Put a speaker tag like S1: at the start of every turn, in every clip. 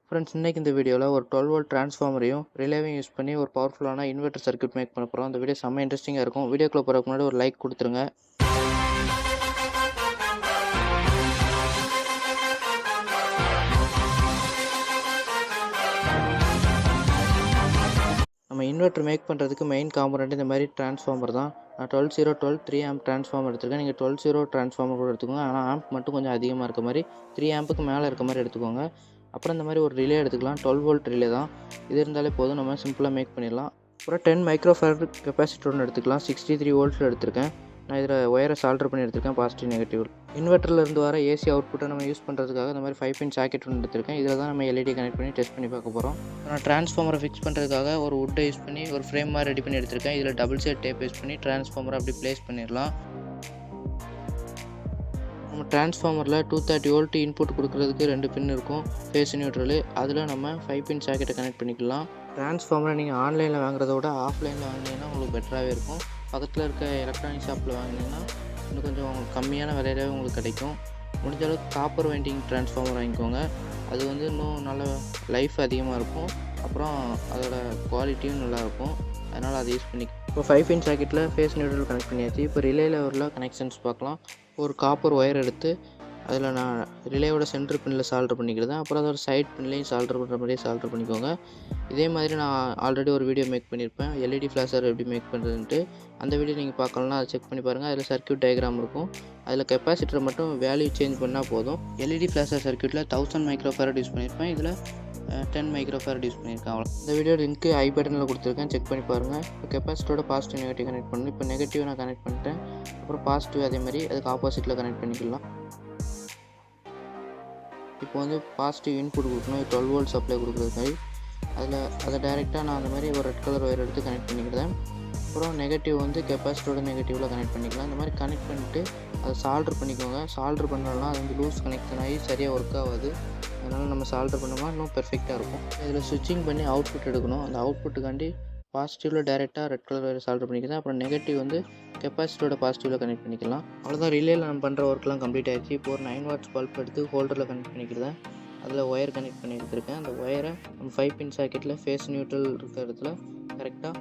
S1: Friends, இன்னைக்கு இந்த வீடியோவில் ஒரு 12 வோல்ட் டிரான்ஸ்ஃபார்மரையும் ரிலேவையும் யூஸ் பண்ணி ஒரு பவர்ஃபுல்லான இன்வெர்டர் சர்க்யூட் மேக் பண்ண போகிறோம். அந்த வீடியோ செம்ம இன்ட்ரெஸ்டிங்காக இருக்கும். வீடியோக்குள்ள போகிறதுக்கு முன்னாடி ஒரு லைக் கொடுத்துருங்க. நம்ம இன்வெர்டர் மேக் பண்ணுறதுக்கு மெயின் காம்பனண்ட் இந்த மாதிரி டிரான்ஸ்ஃபார்மர் தான். நான் 12012 3 ஆம்ப் டிரான்ஸ்ஃபார்மர் எடுத்துருக்கேன். நீங்கள் 120 டிரான்ஸ்ஃபார்மர் கூட எடுத்துக்கோங்க. ஆனால் ஆம்ப் மட்டும் கொஞ்சம் அதிகமாக இருக்க மாதிரி 3 ஆம்புக்கு மேலே இருக்க மாதிரி எடுத்துக்கோங்க. அப்புறம் இந்த மாதிரி ஒரு ரிலே எடுத்துக்கலாம். 12 வோல்ட் ரிலே தான். இது இருந்தாலே போதும், நம்ம சிம்பிளாக மேக் பண்ணிடலாம். அப்புறம் 10 மைக்ரோஃபாரட் கெப்பாசிட்டர் ஒன்று எடுத்துக்கலாம். 63 வோல்ட்டில் எடுத்திருக்கேன். நான் இதில் ஒயரை சால்டர் பண்ணி எடுத்திருக்கேன், பாசிட்டிவ் நெகட்டிவ். இன்வெர்ட்டரில் இருந்து வர ஏசி அவுட்புட்டை நம்ம யூஸ் பண்ணுறதுக்காக இந்த மாதிரி 5 பின் சாக்கெட் ஒன்று எடுத்திருக்கேன். இதில் தான் நம்ம எல்இடி கனெக்ட் பண்ணி டெஸ்ட் பண்ணி பார்க்க போகிறோம். நான் டிரான்ஸ்ஃபார்மரை ஃபிக்ஸ் பண்ணுறதுக்காக ஒரு வுட்டை யூஸ் பண்ணி ஒரு ஃப்ரேம் மாதிரி ரெடி பண்ணி எடுத்திருக்கேன். இதில் டபுள் சைட் டேப் யூஸ் பண்ணி டிரான்ஸ்ஃபார்மரை அப்படி ப்ளேஸ் பண்ணிடலாம். நம்ம டிரான்ஸ்ஃபார்மரில் 230 வோல்ட் இன்புட் கொடுக்குறதுக்கு 2 பின் இருக்கும், ஃபேஸ் நியூட்ரலு. அதில் நம்ம 5 பின் சாக்கெட்டை கனெக்ட் பண்ணிக்கலாம். டிரான்ஸ்ஃபார்மரை நீங்கள் ஆன்லைனில் வாங்குறத விட ஆஃப்லைனில் வாங்கினீங்கன்னா உங்களுக்கு பெட்டராகவே இருக்கும். பக்கத்தில் இருக்க எலக்ட்ரானிக் ஷாப்பில் வாங்கினீங்கன்னா இன்னும் கொஞ்சம் கம்மியான விலையிலே உங்களுக்கு கிடைக்கும். முடிஞ்ச அளவுக்கு காப்பர் வைண்டிங் டிரான்ஸ்ஃபார்மர் வாங்கிக்கோங்க. அது வந்து இன்னும் நல்ல லைஃப் அதிகமாக இருக்கும். அப்புறம் அதோட குவாலிட்டியும் நல்லாயிருக்கும். அதனால் அதை யூஸ் பண்ணி இப்போ 5 பின் சாக்கெட்டில் ஃபேஸ் நியூட்ரல் கனெக்ட் பண்ணியாச்சு. இப்போ ரிலேயில் உள்ள கனெக்ஷன்ஸ் பார்க்கலாம். ஒரு காப்பர் ஒயர் எடுத்து அதில் நான் ரிலேயோட சென்டர் பின்னில் சால்டர் பண்ணிக்கிறேன். அப்புறம் அதோட சைட் பின்லையும் சால்டர் பண்ணுற மாதிரியே சால்டர் பண்ணிக்கோங்க. இதே மாதிரி நான் ஆல்ரெடி ஒரு வீடியோ மேக் பண்ணியிருப்பேன், எல்இடி ஃப்ளாஷர் எப்படி மேக் பண்ணுறதுன்ட்டு. அந்த வீடியோ நீங்கள் பார்க்கலன்னா அதை செக் பண்ணி பாருங்கள். அதில் சர்க்யூட் டயக்ராம் இருக்கும். அதில் கெப்பாசிட்டரை மட்டும் வேல்யூ சேஞ்ச் பண்ணால் போதும். எல்இடி ஃப்ளாஷர் சர்க்யூட்டில் 1000 மைக்ரோஃபாரட் யூஸ் பண்ணியிருப்பேன். இதில் 10 மைக்ரோஃபாரட் யூஸ் பண்ணியிருக்கேன். அவ்வளோ. இந்த வீடியோ லிங்க்கு ஐ பட்டனில் கொடுத்துருக்கேன், செக் பண்ணி பாருங்கள். இப்போ கெப்பாசிட்டரோட பாசிட்டிவ் நெகட்டிவ் கனெக்ட் பண்ணணும். இப்போ நெகட்டிவ் நான் கனெக்ட் பண்ணிட்டேன். அப்புறம் பாசிட்டிவ் அதே மாதிரி அதுக்கு ஆப்போசிட்டில் கனெக்ட் பண்ணிக்கலாம். இப்போ வந்து பாசிட்டிவ் இன்புட் கொடுக்கணும், 12 வோல்ட் சப்ளை கொடுக்குறது மாதிரி. அதை டைரெக்டாக நான் அந்த மாதிரி ஒரு ரெட் கலர் ஒயர் எடுத்து கனெக்ட் பண்ணிக்கிறேன். அப்புறம் நெகட்டிவ் வந்து கெப்பாசிட்டரோட நெகட்டிவில் கனெக்ட் பண்ணிக்கலாம். இந்த மாதிரி கனெக்ட் பண்ணிவிட்டு அதை சால்டர் பண்ணிக்கோங்க. சால்டர் பண்ணலாம் அது வந்து லூஸ் கனெக்ஷன் ஆகி சரியாக ஒர்க் ஆகாது. அதனால் நம்ம சால்டர் பண்ணோம்னா இன்னும் பெர்ஃபெக்டாக இருக்கும். இதில் ஸ்விட்சிங் பண்ணி அவுட்புட் எடுக்கணும். அந்த அவுட்புட்டுக்காண்டி பாசிட்டிவில் டைரெக்டாக ரெட் கலர் ஒயர் சால்டர் பண்ணிக்கலாம். அப்புறம் நெகட்டிவ் வந்து கெப்பாசிட்டரோட பாசிட்டிவில் கனெக்ட் பண்ணிக்கலாம். அவ்வளோதான், ரிலேயில் நம்ம பண்ணுற ஒர்க்லாம் கம்ப்ளீட் ஆகிடுச்சு. இப்போ ஒரு 9 வாட்ஸ் பல்ப் எடுத்து ஹோல்டரில் கனெக்ட் பண்ணிக்கிறேன். அதில் ஒயர் கனெக்ட் பண்ணி எடுத்துருக்கேன். அந்த ஒயரை நம்ம 5 பின் சாக்கெட்டில் ஃபேஸ் நியூட்ரல் இருக்கிற இடத்துல கரெக்டாக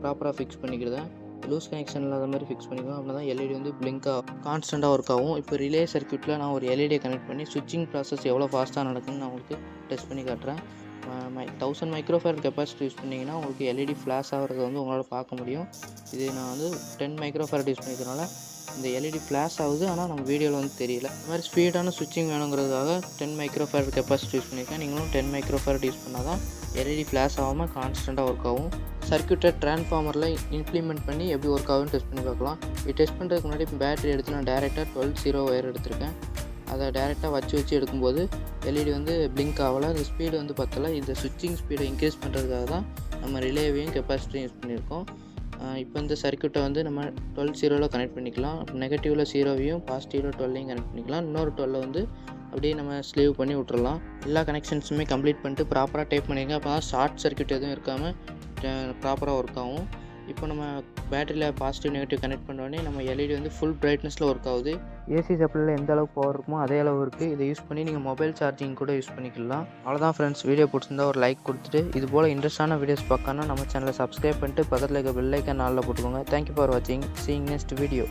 S1: ப்ராப்பராக ஃபிக்ஸ் பண்ணிக்கிறேன். லூஸ் கனெக்ஷன் இல்லாத மாதிரி ஃபிக்ஸ் பண்ணிக்கலாம். அப்படின்னா தான் எல்இடி வந்து பிளிங்காக கான்ஸ்டண்ட்டாக ஒர்க் ஆகும். இப்போ ரிலே சர்க்யூட்டில் நான் ஒரு எல்இடியை கனெக்ட் பண்ணி ஸ்விட்சிங் ப்ராசஸ் எவ்வளோ ஃபாஸ்ட்டாக நடக்குதுன்னு நான் உங்களுக்கு டெஸ்ட் பண்ணி காட்டுறேன். 1000 மைக்ரோஃபாரட் கெப்பாசிட்டி யூஸ் பண்ணிங்கன்னா உங்களுக்கு எல்இடி ஃப்ளாஷ் ஆகிறத வந்து உங்களால் பார்க்க முடியும். இது நான் வந்து 10 மைக்ரோஃபாரட் யூஸ் பண்ணிக்கிறதுனால இந்த எல்இடி ஃப்ளாஷ் ஆகுது, ஆனால் நம்ம வீடியோவில் வந்து தெரியல. இந்த மாதிரி ஸ்பீடான ஸ்விட்சிங் வேணுங்கிறதுக்காக 10 மைக்ரோஃபாரட் கெப்பாசிட்டி யூஸ் பண்ணியிருக்கேன். நீங்களும் 10 மைக்ரோஃபாரட் யூஸ் பண்ணால் தான் எல்இடி ஃப்ளாஷ் ஆகாமல் கான்ஸ்டண்ட்டாக ஒர்க் ஆகும். சர்க்யூட்டை டிரான்ஸ்ஃபார்மரில் இம்ப்ளிமெண்ட் பண்ணி எப்படி ஒர்க் ஆகுன்னு டெஸ்ட் பண்ணி பார்க்கலாம். இது டெஸ்ட் பண்ணுறதுக்கு முன்னாடி பேட்டரி எடுத்து நான் டேரெக்டாக 12 ஒயர் எடுத்திருக்கேன். அதை டேரெக்டாக வச்சு எடுக்கும்போது எல்இடி வந்து பிளிங்க் ஆகலை, அந்த ஸ்பீடு வந்து பத்தலை. இந்த ஸ்விட்சிங் ஸ்பீடை இன்க்ரீஸ் பண்ணுறதுக்காக தான் நம்ம ரிலேவையும் கெப்பாசிட்டியும் யூஸ் பண்ணியிருக்கோம். இப்போ இந்த சர்க்யூட்டை வந்து நம்ம 12 கனெக்ட் பண்ணிக்கலாம். நெகட்டிவில் 0வையும் பாசிட்டிவில் 12ஐயும் கனெக்ட் பண்ணிக்கலாம். இன்னொரு 12 வந்து அப்படியே நம்ம ஸ்லீவ் பண்ணி விட்டுறலாம். எல்லா கனெக்ஷன்ஸுமே கம்ப்ளீட் பண்ணிட்டு ப்ராப்பராக டைப் பண்ணிங்க. அப்போ தான் ஷார்ட் சர்க்யூட் எதுவும் இருக்காமல் ப்ராப்பராக ஒர்க் ஆகும். இப்போ நம்ம பேட்டரியில் பாசிட்டிவ் நெகட்டிவ் கனெக்ட் பண்ணோடனே நம்ம எல்இடி வந்து ஃபுல் பிரைட்னஸில் ஒர்க் ஆகுது. ஏசி சப்ளையில் எந்த அளவுக்கு பவர் இருக்குமோ அதே அளவு இருக்குது. இதை யூஸ் பண்ணி நீங்கள் மொபைல் சார்ஜிங் கூட யூஸ் பண்ணிக்கலாம். அவ்வளோதான் ஃப்ரெண்ட்ஸ், வீடியோ பிடிச்சிருந்தா ஒரு லைக் கொடுத்துட்டு இது போல் இன்ட்ரெஸ்டான வீடியோஸ் பார்க்கணும் நம்ம சேனலை சப்ஸ்கிரைப் பண்ணிட்டு பக்கத்தில் இருக்க பெல் ஐக்கான் ஆல்ல போட்டுக்கோங்க. தேங்க்யூ ஃபார் வாட்சிங். Seeing next video.